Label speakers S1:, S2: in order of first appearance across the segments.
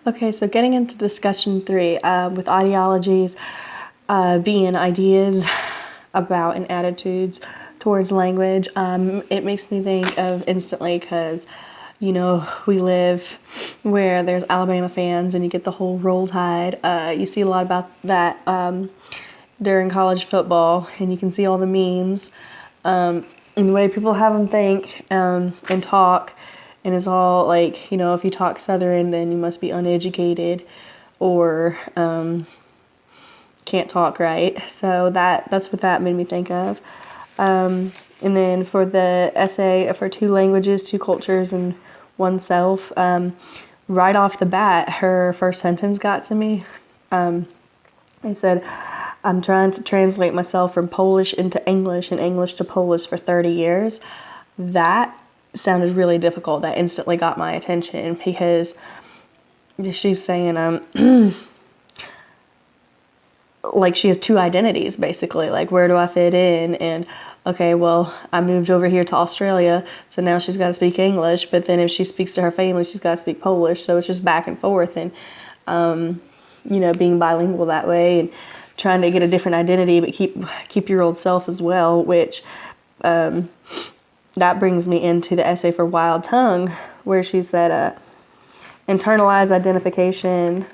S1: Okay, so getting into discussion 3 with ideologies being ideas about and attitudes towards language, it makes me think of instantly because, we live where there's Alabama fans and you get the whole Roll Tide. You see a lot about that during college football, and you can see all the memes and the way people have them think and talk. And it's all like, if you talk Southern, then you must be uneducated or can't talk right. So that's what that made me think of. And then for the essay for 2 languages, 2 cultures, and oneself, right off the bat, her first sentence got to me. It said, I'm trying to translate myself from Polish into English and English to Polish for 30 years. That sounded really difficult. That instantly got my attention because she's saying, like she has 2 identities basically. Like, where do I fit in? And okay, well, I moved over here to Australia, so now she's got to speak English. But then if she speaks to her family, she's got to speak Polish. So it's just back and forth, and being bilingual that way, and trying to get a different identity, but keep your old self as well. Which that brings me into the essay for Wild Tongue, where she said, internalized identification.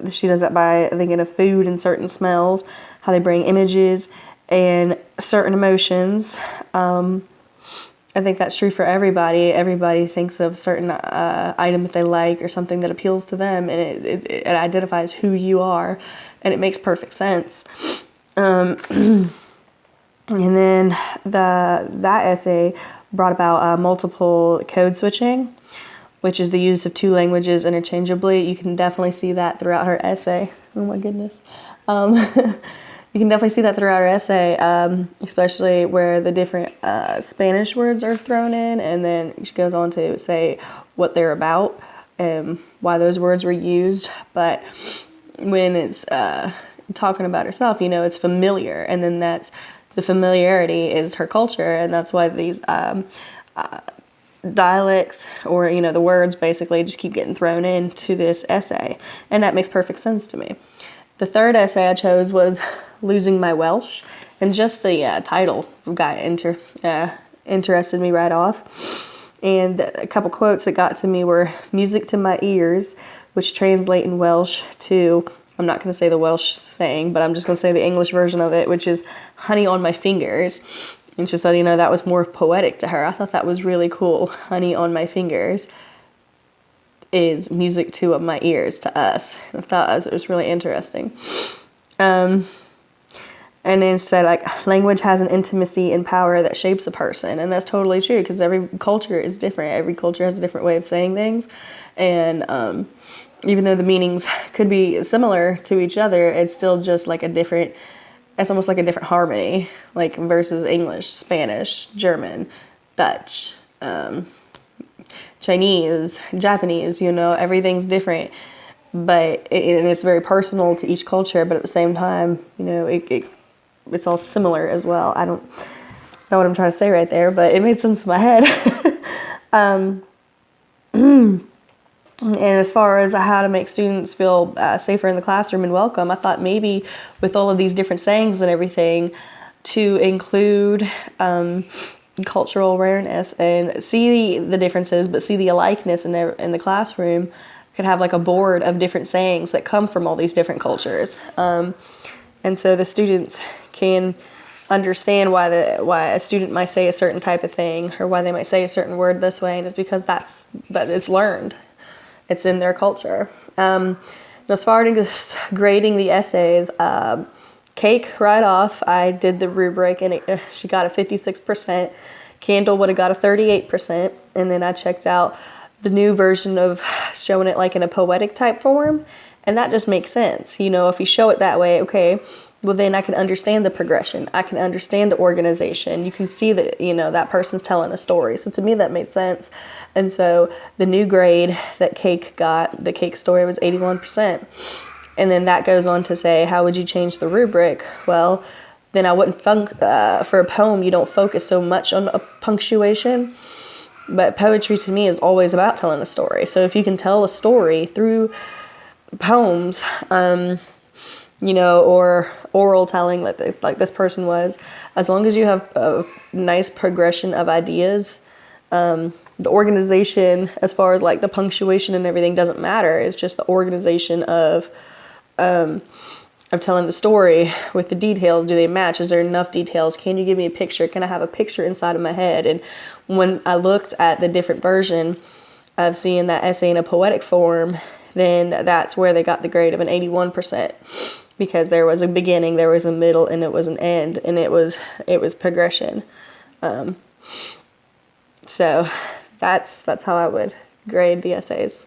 S1: She does that by thinking of food and certain smells, how they bring images and certain emotions. I think that's true for everybody. Everybody thinks of a certain item that they like or something that appeals to them, and it identifies who you are, and it makes perfect sense. And then that essay brought about multiple code switching, which is the use of 2 languages interchangeably. You can definitely see that throughout her essay. Oh my goodness. You can definitely see that throughout her essay, especially where the different Spanish words are thrown in, and then she goes on to say what they're about and why those words were used. But when it's talking about herself, it's familiar, and then that's the familiarity is her culture, and that's why these dialects or the words basically just keep getting thrown into this essay, and that makes perfect sense to me. The third essay I chose was Losing My Welsh, and just the title got interested me right off. And a couple quotes that got to me were music to my ears, which translate in Welsh to, I'm not going to say the Welsh saying, but I'm just going to say the English version of it, which is honey on my fingers. And she said, that was more poetic to her. I thought that was really cool. Honey on my fingers is music to my ears to us. I thought it was really interesting. And then said, language has an intimacy and power that shapes a person. And that's totally true, because every culture is different. Every culture has a different way of saying things. And even though the meanings could be similar to each other, it's still just it's almost like a different harmony, like versus English, Spanish, German, Dutch, Chinese, Japanese, everything's different. But it's very personal to each culture, but at the same time, it's all similar as well. I don't know what I'm trying to say right there, but it made sense in my head. And as far as how to make students feel safer in the classroom and welcome, I thought maybe with all of these different sayings and everything, to include cultural awareness and see the differences, but see the alikeness in the classroom. Could have a board of different sayings that come from all these different cultures. And so the students can understand why a student might say a certain type of thing, or why they might say a certain word this way, and it's because that it's learned. It's in their culture. As far as grading the essays, Cake right off, I did the rubric, and she got a 56%. Candle would have got a 38%, and then I checked out the new version of showing it in a poetic type form, and that just makes sense. If you show it that way, okay, well then I can understand the progression. I can understand the organization. You can see that, that person's telling a story. So to me that made sense. And so the new grade that Cake got, the Cake story, was 81%. And then that goes on to say, how would you change the rubric? Well, then I wouldn't for a poem, you don't focus so much on a punctuation. But poetry to me is always about telling a story. So if you can tell a story through poems, or oral telling like this person was, as long as you have a nice progression of ideas, the organization as far as like the punctuation and everything doesn't matter. It's just the organization of telling the story with the details. Do they match? Is there enough details? Can you give me a picture? Can I have a picture inside of my head? And when I looked at the different version of seeing that essay in a poetic form, then that's where they got the grade of an 81%, because there was a beginning, there was a middle, and it was an end, and it was progression. So that's how I would grade the essays.